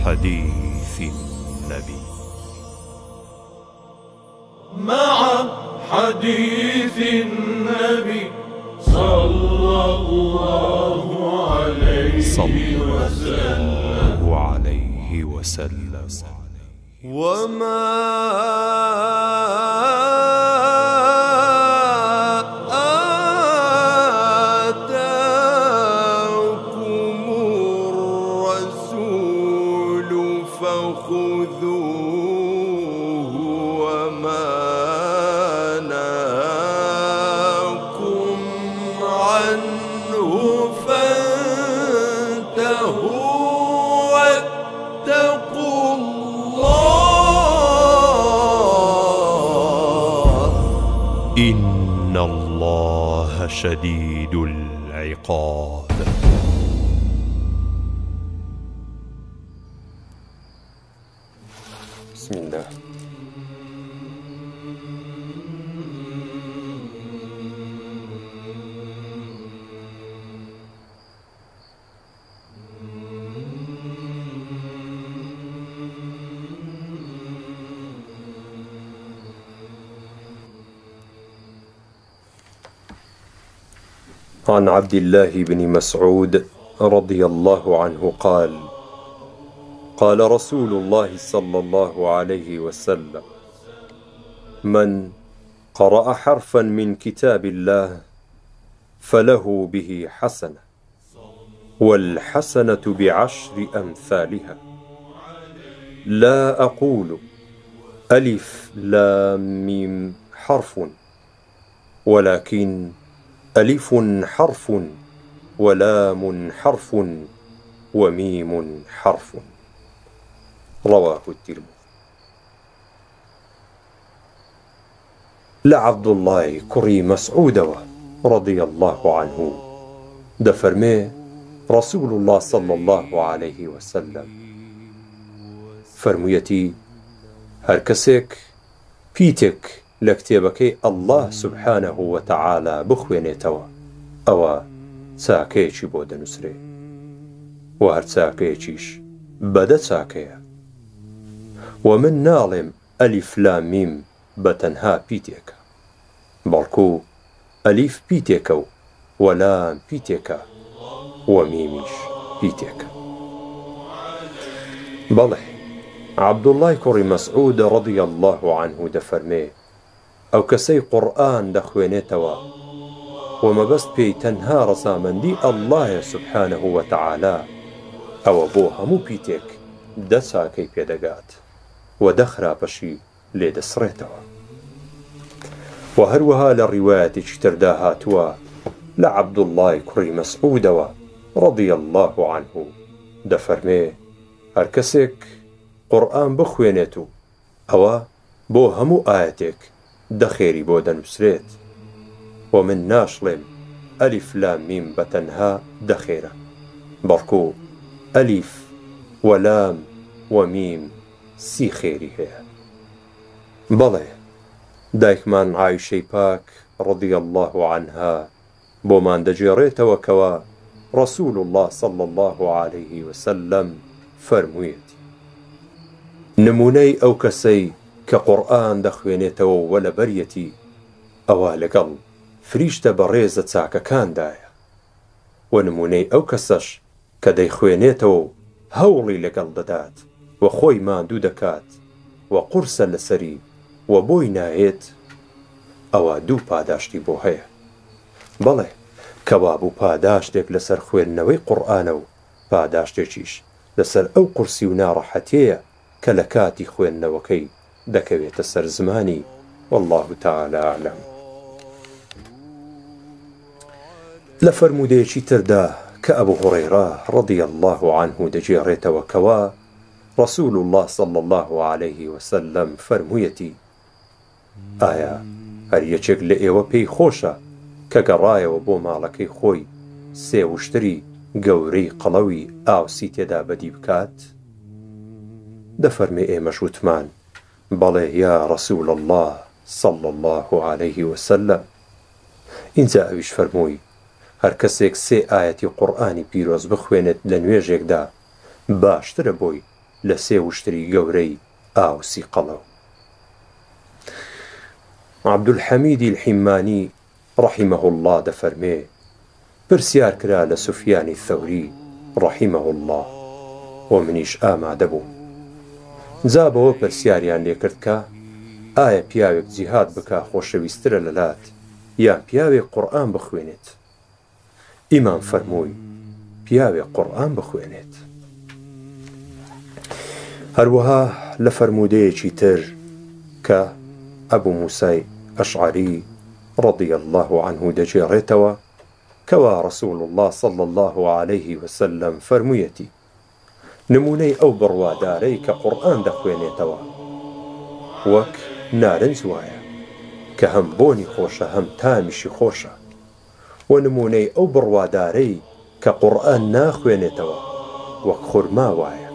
حديث النبي. مع حديث النبي صلى الله عليه وسلم. وما آتاكم الرسول فخذوه وما نهاكم عنه فانتهوا واتقوا الله إن الله شديد العقاب. بسم الله. عن عبد الله بن مسعود رضي الله عنه قال: قال رسول الله صلى الله عليه وسلم: من قرأ حرفا من كتاب الله فله به حسنة، والحسنة بعشر أمثالها. لا أقول ألف لام ميم حرف، ولكن ألف حرف ولام حرف وميم حرف. رواه الترمذي. لعبد الله كري مسعود رضي الله عنه دفرمي رسول الله صلى الله عليه وسلم فرميتي: هر کسێک پیتێک لە کتێبەکەی الله سبحانه وتعالى بخوێنێتەوە، ئەوە چاکەیەکی بۆ دەنووسرێ، و هەر چاکەیەکیش بەدە چاکەیە. و من ناڵێم ئەلیف لام میم بە تەنها پیتێکە، بەڵکو ئەلیف پیتێکە و وەلام پیتێکە و میمیش پیتێکە. بەڵێ، عەبدوڵڵای کوڕی مەسعود رضی الله عنه دەفەرمێ: ئەو کەسەی قورئان دەخوێنێتەوە و مەبەست پێی تەنها ڕەزامەندی ئەڵڵایە سبحانه وتعالى، ئەوە بۆ هەموو پیتێک دە چاکەی پێدەگات و دە خراپەشی لێدەسڕێتەوە. و هەروەها لە ڕیوایەتێکی تردا هاتووە لە عەبدوڵڵای کوڕی مەسعودەوە رضی الله عنه دەفەرمێ: هەر کەسێک قورئان بخوێنێت و ئەوە بۆ هەموو ئاەتێک دە خێری بۆ دەنووسرێت، و من ناشڵێم ئەلیف لام میم بە تەنها دە خێرە، بەڵکو ئەلیف وەلام و میم سی خێری هەیە. بەڵێ، دایکمان عایشەی پاک رضی الله عنها بۆمان دەجێڕێتەوە کەوە رسول الله صلى الله عليه وسلم فەرموویەتی: نمونەی ئەو کەسەی کە قورئان دەخوێنێتەوە و لەبەریەتی، ئەوە لەگەڵ فریشتە بەڕێزە چاکەکاندایە، و نمونەی ئەو کەسەش کە دەیخوێنێتەوە و هەوڵی لەگەڵ دەدات و خۆی ماندوو دەکات و قورسە لەسەری و بۆی نایێت، ئەوە دوو پاداشتی بۆ هەیە. بەڵێ، کەوا بوو پاداشتێک لەسەر خوێندنەوەی قورئانە و پاداشتێکیش لەسەر ئەو قورسی و ناڕەحەتیەیە کە لە کاتی خوێندنەوەکەی دەکەوێتە سەر زمانی. والله تعالى أعلم. لە فەرموودەیەکی تردا کە ئەبوو هوڕەیرە رضی الله عنه دەجێڕێتەوە کەوا رسول الله صلى الله عليه وسلم فەرموویەتی: ئایا هەر یەکێک لە ئێوە پێی خۆشە کە گەڕایەوە بۆ ماڵەکەی خۆی سێ وشتری گەورەی قەڵەوی ئاوسی تێدا بەدی بکات؟ دەفەرمێ ئێمەش وتمان: بەڵێ یا رسول الله صلى الله عليه وسلم. اینجا ئەویش فەرمووی: هەر کەسێک سێ ئاەتی قورئانی پیرۆز بخوێنێت لە نوێژێکدا، باشترە بۆی لە سێ وشتری گەورەی ئاوسی قەڵەو. عەبدولحەمیدی الحیمانی ڕەحیمەه الله دەفەرمێ پرسیار کرا لە سوفیانی ثەوری ڕەحیمەه الله و منیش ئامادە بووم. جا بەوە پرسیاریان لێکرد کە ئایا پیاوێک جیهاد بکا خۆشەویسترە لەلات یان پیاوێک قورئان بخوێنێت؟ ئیمام فەرمووی پیاوێک قورئان بخوێنێت. هەروەها لە فەرموودەیەکی تر کە ئەبوو موسای ئەشعەری ڕەضی الله عنه دەجێڕێتەوە کەوا ڕەسوول الله صلى الله عليه وسلم فەرموویەتی نمونەی ئەو بڕوادارەی کە قورئان دەخوێنێتەوە وەک نارنج وایە کە هەم بۆنی خۆشە هەم تامیشی خۆشە، و نمونەی ئەو بڕوادارەی کە قورئان ناخوێنێتەوە وەک خورما وایە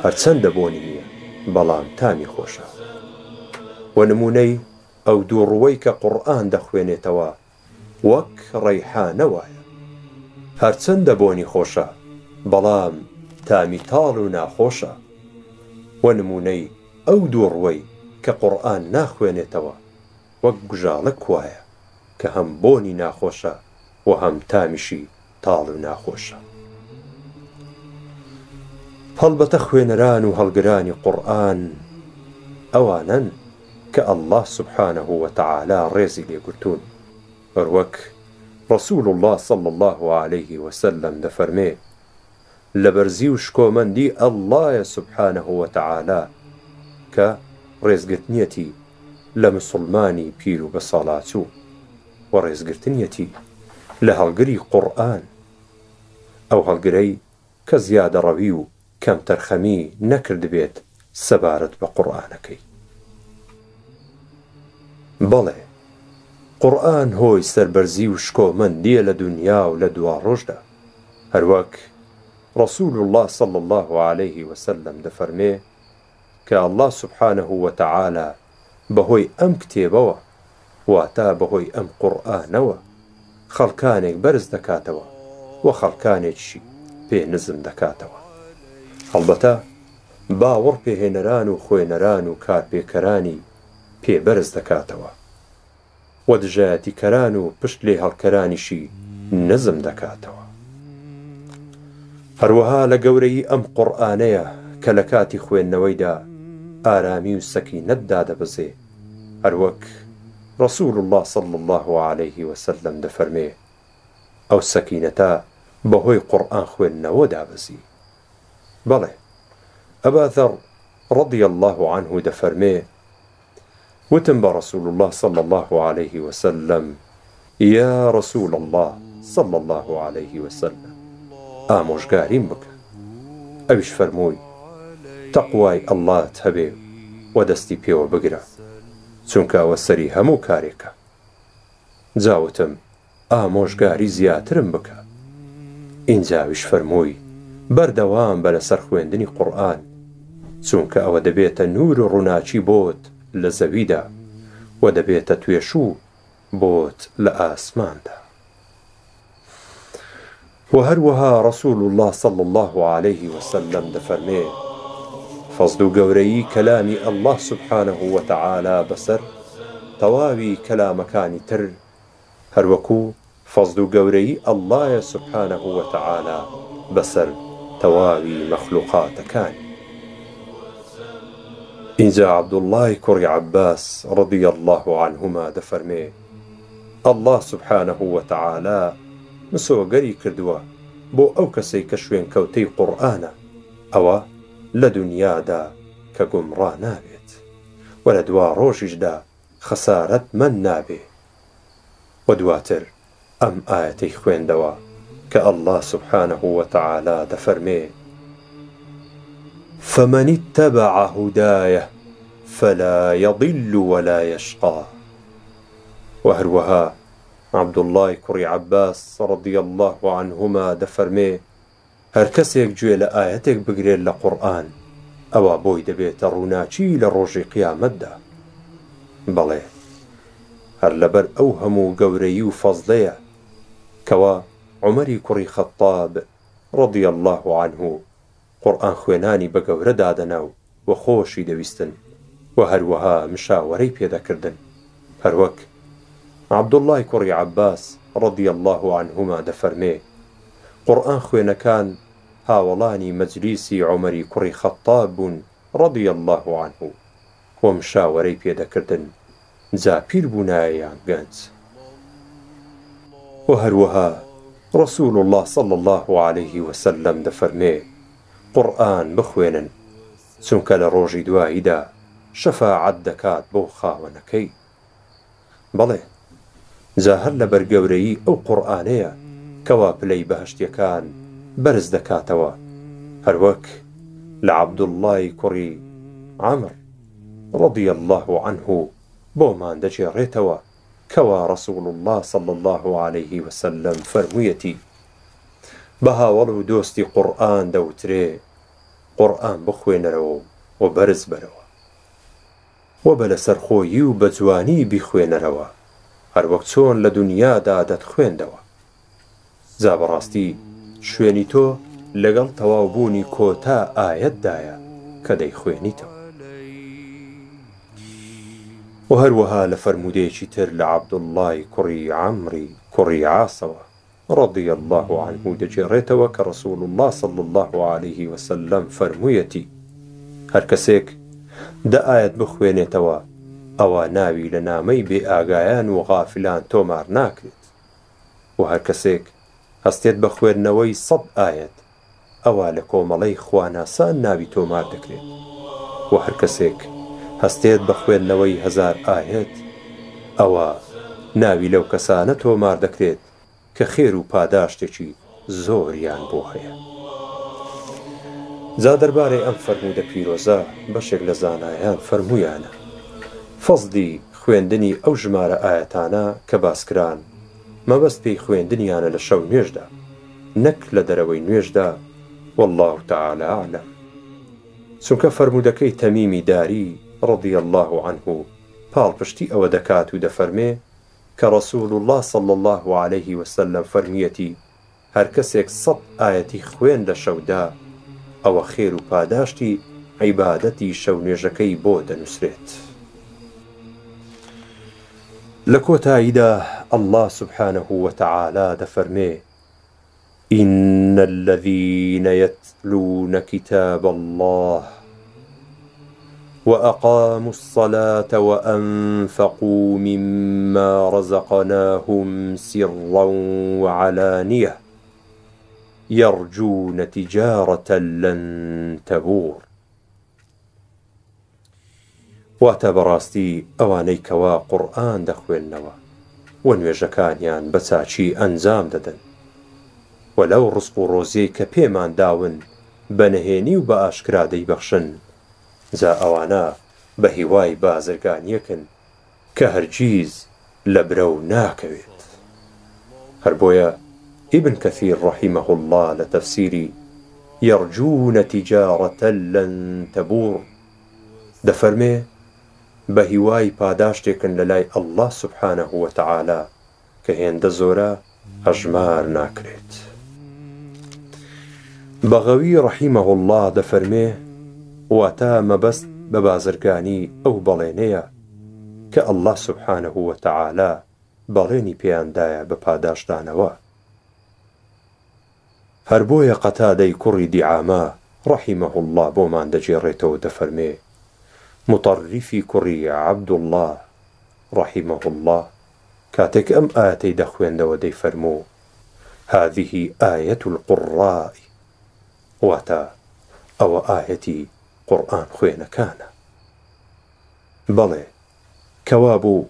هەرچەندە بۆنی نییە بەڵام تامی خۆشە، و نمونەی ئەو دووڕوەی کە قورئان دەخوێنێتەوە وەک ڕەیحانە وایە هەرچەندە بۆنی خۆشە بەڵام تامی تاڵ و ناخۆشە، و نمونەی ئەو دووڕوەی کە قورئان ناخوێنێتەوە وەک گوژاڵک وایە کە هەم بۆنی ناخۆشە و هەم تامیشی تاڵ و ناخۆشە. هەڵبەتە خوێنەران و هەڵگرانی قورئان ئەوانن کە ئەڵڵاه سوبحانەه وتەعالا ڕێزی لێگرتوون، وەک ڕەسوول الله صلى الله عليه وسلم دەفەرمێ لە بەرزی و شکۆمەندی ئەڵڵایە سوبحانەه وتەعالا کە ڕێزگرتنیەتی لە مسڵمانی پیر و بەساڵاچوو و ڕێزگرتنیەتی لە هەڵگری قورئان، ئەو هەڵگرەی کە زیادەڕەوی و کەم تەرخەمی نەکرد بێت سەبارەت بە قورئانەکەی. بەڵێ قورئان هۆی سەربەرزی و شکۆمەندیە لە دونیا و لە دوا ڕۆژدا، هەروەک ڕەسوول الله صلى الله عليه وسلم دەفەرمێ کە ئەڵڵاه سوبحانەه وتەعالا بەهۆی ئەم کتێبەوە واتە بەهۆی ئەم قورئانەوە خەڵکانێک بەرز دەکاتەوە و خەڵکانێکیشی پێ نزم دەکاتەوە. هەڵبەتە باوەڕ پێهێنەران و خوێنەران و کارپێکەرانی پێبەرز دەکاتەوە و دژایەتیکەران و پشت لێ هەڵکەرانیشی نزم دەکاتەوە. هەروەها لە گەورەی ئەم قورئانەیە کە لە کاتی خوێندنەوەیدا ئارامی و سەکینەتدا دەبەزێ، هەروەک ڕەسوول الله صلى الله عليه وسلم دەفەرمێ ئەو سەکینەتە بەهۆی قورئان خوێندنەوە دابەزی. بەڵێ ئەبا ذەڕ ڕەضی الله عنه دەفەرمێ وتم بە ڕەسوول الله صلى الله عليه وسلم یا ڕەسوول الله صلى الله عليه وسلم ئامۆژگاریم بکە. ئەویش فەرمووی تەقوای ئەڵڵات هەبێ و دەستی پێوە بگرە چونکە ئەوە سەری هەموو کارێکە. جاوتم ئامۆژگاری زیاترم بکە. ئینجاویش فەرمووی بەردەوام بە لەسەر خوێندنی قورئان چونکە ئەوە دەبێتە نور و ڕووناچی بۆت لە زەویدا و دەبێتە توێشوو بۆت لە ئاسماندا. و هەروەها ڕەسوول الله صلى الله عليه وسلم دەفەرمێ فەزل و گەورەیی کەلامی ئەڵڵاه سوبحانەه وتەعالا بەسەر تەواوی کەلامەکانی تر هەروەکو فەزل و گەورەی ئەڵڵایە سوبحانەه وتەعالا بەسەر تەواوی مەخلوقاتەکانی. اینجا عەبدوڵڵای کوڕی عەباس ڕەضی الله عنهما دەفەرمێ ئەڵڵاه سوبحانەه وتەعالا مسۆگەری کردووە بۆ ئەو کەسەی کە شوێن کەوتەی قورئانە ئەوە لە دونیادا کە گومڕا نابێت و لە دوا ڕۆژیشدا خەسارەت من نابێ. و دواتر ئەم ئایەتەی خوێندەوە کە ئەڵڵاه سوبحانەه وتەعالا دەفەرمێ فمن اتبع هدايه فلا يضل ولا يشقى. و هەروەها عەبدوڵڵای کوڕی عەباس ڕەضی الله عنهما دەفەرمێ هەر کەسێک گوێ لە ئایەتێک بگرێت لە قورئان ئەوە بۆی دەبێتە ڕووناچی لە ڕۆژی قیامەتدا. بەڵێ هەر لەبەر ئەو هەموو گەورەی و فەزلەیە کەوا عومەری کوڕی خەتاب ڕەضی الله عنه قورئان خوێنانی بە گەورە دادەنا و خۆشی دەویستن و هەروەها مشاوەرەی پێدەکردن، هەروەک عەبدوڵڵای کوڕی عەباس ڕەضی الله عنهما دەفەرمێ قورئان خوێنەکان هاوڵانی مەجلیسی عومەری کوڕی خەتاب بوون ڕەضی الله عنه و مشاوەرەی پێدەکردن جا پیر بوونایەیان گەنج. و هەروەها رسول الله صلى الله عليه وسلم دەفەرمێ قورئان بخوێنن چونکە لە ڕۆژی دواییدا شەفاعەت دەکات بۆ خاوەنەکەی. بەڵێ جا هەر لە بەرگەورەیی ئەو قورئانەیە کەوا پلەی بەهەشتیەکان بەرز دەکاتەوە، هەروەک لە عەبدوڵڵای کوڕی عەمر ڕەضی الله عنه بۆمان دەجێڕێتەوە کەوا رسول الله صلى الله عليه وسلم فەرموویەتی بە هاوڵ و دۆستی قورئان دەوترێ قورئان بخوێنەرەوە و بەرز بەرەوە و بە لەسەرخۆیی و بە جوانی بیخوێنەرەوە هەروەک چۆن لە دونیادا دەتخوێندەوە. جا بەڕاستی شوێنی تۆ لەگەڵ تەواوبوونی کۆتا ئایەتدایە کە دەیخوێنیتەوە. و هەروەها لە فەرمودەیەکی تر لە عەبدوڵڵای کوڕی عەمری کوڕی عاسەوە ڕەضی الله عنه دەجێڕێتەوە کە رسول الله صلى الله عليه وسلم فەرموویەتی هەر کەسێک دە ئایەت بخوێنێتەوە ئەوە ناوی لە نامەی بێ ئاگایان و غافلان تۆمار ناکرێت، و هەر کەسێک هەستێت بە خوێندنەوەی 100 ئایەت ئەوە لە کۆمەڵەی خواناسان ناوی تۆمار دەکرێت، و هەر کەسێک هەستێت بە خوێندنەوەی 1000 ئایەت ئەوە ناوی لەو کەسانە تۆمار دەکرێت کە خێر و پاداشتێکی زۆریان بۆ هەیە. جا دەربارەی ئەم فەرموودە پیرۆزە بەشێک لە زانایان فەرموویانە فەزلی خوێندنی ئەو ژمارە ئایەتانە کە باسکران مەبەست پێی خوێندنیانە لە شەو نوێژدا نەک لە دەرەوەی نوێژدا، والله تعالى أعلم. چونکە فەرمودەکەی تەمیمی داری ڕەضی الله عنه پاڵپشتی ئەوە دەکات و دەفەرمێ کە رسول الله صلى الله عليه وسلم فەرمیەتی هەر کەسێک 100 ئایەتی خوێن لە شەودا ئەوە خێر و پاداشتی عیبادەتی شەو نوێژەکەی بۆ دەنووسرێت. لە کۆتاییدا الله سبحانه وتعالى دەفەرمێ إن الذين يتلون كتاب الله وأقاموا الصلاة وأنفقوا مما رزقناهم سرا وعلانية يرجون تجارة لن تبور. واتە بەڕاستی ئەوانەی کەوا قورئان دەخوێننەوە و نوێژەکانیان بە چاچی ئەنجام دەدەن و لەو ڕزق و ڕۆزیەی کە پێمان داون بە نەهێنی و بە ئاشکرا دەیبەخشن، جا ئەوانە بە هیوای بازرگانیەکن کە هەرگیز لە برەو ناکەوێت. هەر بۆیە ئیبن کەثیر ڕەحیمەه الله لە تەفسیری يرجون تجارة لن تبور دەفەرمێ بە هیوای پاداشتێکن لە لای الله سبحانه وتعالى کە هێندە زۆرە هەژمار ناکرێت. بەغەوی ڕەحیمەه الله دەفەرمێ واتە مەبەست بە بازرگانی ئەو بەڵێنەیە کە الله سبحانه وتعالى بەڵێنی پێیاندایە بە پاداشدانەوە. هەر بۆیە قەتادەی کوڕی دیعامە ڕەحیمەه الله بۆمان دەجێڕێتەوە دەفەرمێ مطرفی کوڕی عەبدوڵڵاه ڕەحیمەه الله کاتێک ئەم ئایەتەی دەخوێندەوە دەیفەرموو هذه آية القراء واتە ئەوە ئایەتی قورئان خوێنەکانە. بەڵێ کەوا بوو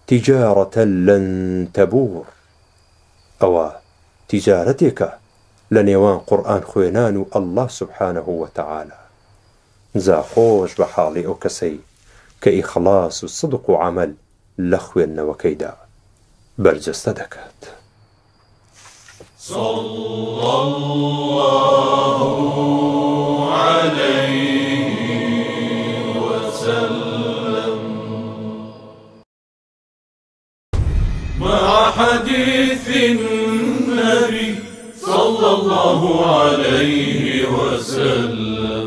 تیجارەتە لەن تەبور، ئەوە تیجارەتێکە لە نێوان قورئان خوێنان و الله سبحانه وتعالى. جا خۆش بە حاڵی ئەو کەسەی کە ئیخلاس و صدق و عەمەل لە خوێندنەوەکەیدا بەرجەستە دەکات. صلى الله عليه وسلم. مع حديث النبي صلى الله عليه وسلم